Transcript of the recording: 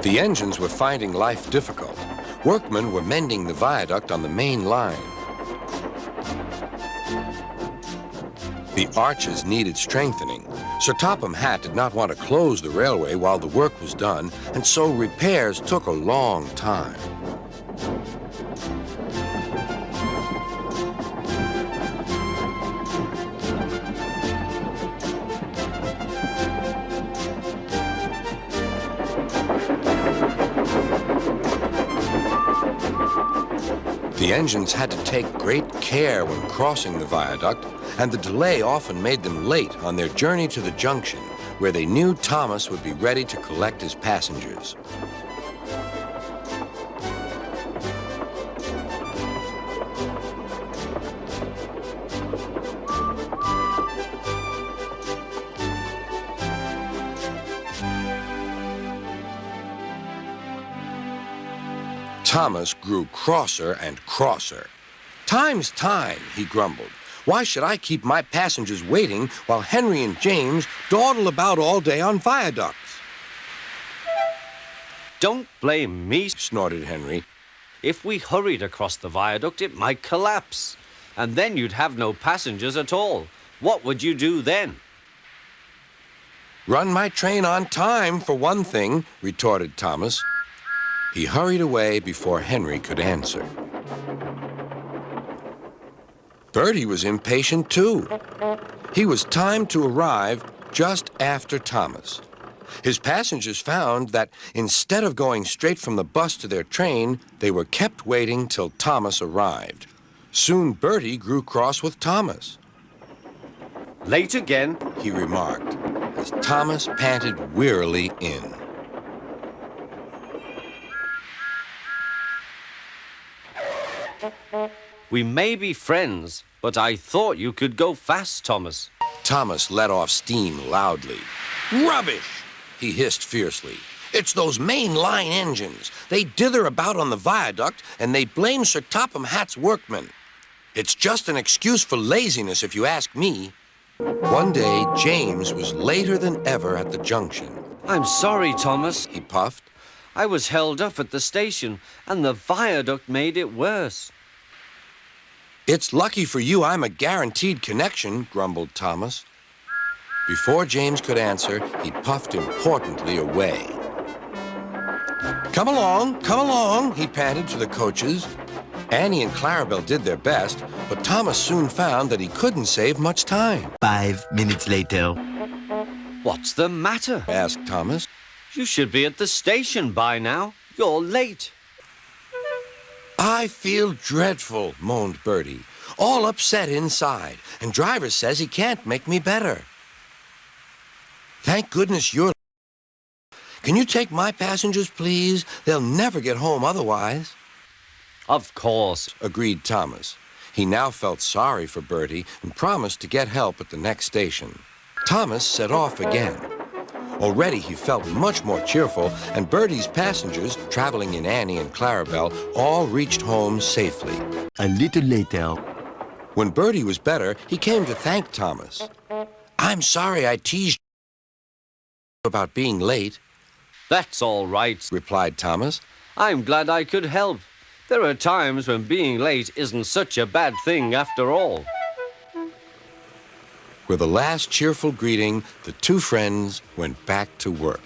The engines were finding life difficult. Workmen were mending the viaduct on the main line. The arches needed strengthening. Sir Topham Hatt did not want to close the railway while the work was done, and so repairs took a long time. The engines had to take great care when crossing the viaduct, and the delay often made them late on their journey to the junction, where they knew Thomas would be ready to collect his passengers. Thomas grew crosser and crosser. "Time's time," he grumbled. "Why should I keep my passengers waiting while Henry and James dawdle about all day on viaducts?" "Don't blame me," snorted Henry. "If we hurried across the viaduct, it might collapse. And then you'd have no passengers at all. What would you do then?" "Run my train on time, for one thing," retorted Thomas. He hurried away before Henry could answer. Bertie was impatient too. He was timed to arrive just after Thomas. His passengers found that instead of going straight from the bus to their train, they were kept waiting till Thomas arrived. Soon Bertie grew cross with Thomas. "Late again," he remarked, as Thomas panted wearily in. "We may be friends, but I thought you could go fast, Thomas." Thomas let off steam loudly. "Rubbish!" he hissed fiercely. "It's those main line engines. They dither about on the viaduct, and they blame Sir Topham Hatt's workmen. It's just an excuse for laziness, if you ask me." One day, James was later than ever at the junction. "I'm sorry, Thomas," he puffed. "I was held up at the station, and the viaduct made it worse." "It's lucky for you I'm a guaranteed connection," grumbled Thomas. Before James could answer, he puffed importantly away. Come along," he panted to the coaches. Annie and Clarabelle did their best, but Thomas soon found that he couldn't save much time. 5 minutes later. "What's the matter?" asked Thomas. "You should be at the station by now. You're late." "I feel dreadful," moaned Bertie. "All upset inside, and driver says he can't make me better." "Thank goodness you're... Can you take my passengers, please? They'll never get home otherwise." "Of course," agreed Thomas. He now felt sorry for Bertie and promised to get help at the next station. Thomas set off again. Already he felt much more cheerful, and Bertie's passengers, traveling in Annie and Clarabelle, all reached home safely. A little later. When Bertie was better, he came to thank Thomas. "I'm sorry I teased you about being late." "That's all right," replied Thomas. "I'm glad I could help. There are times when being late isn't such a bad thing after all." With a last cheerful greeting, the two friends went back to work.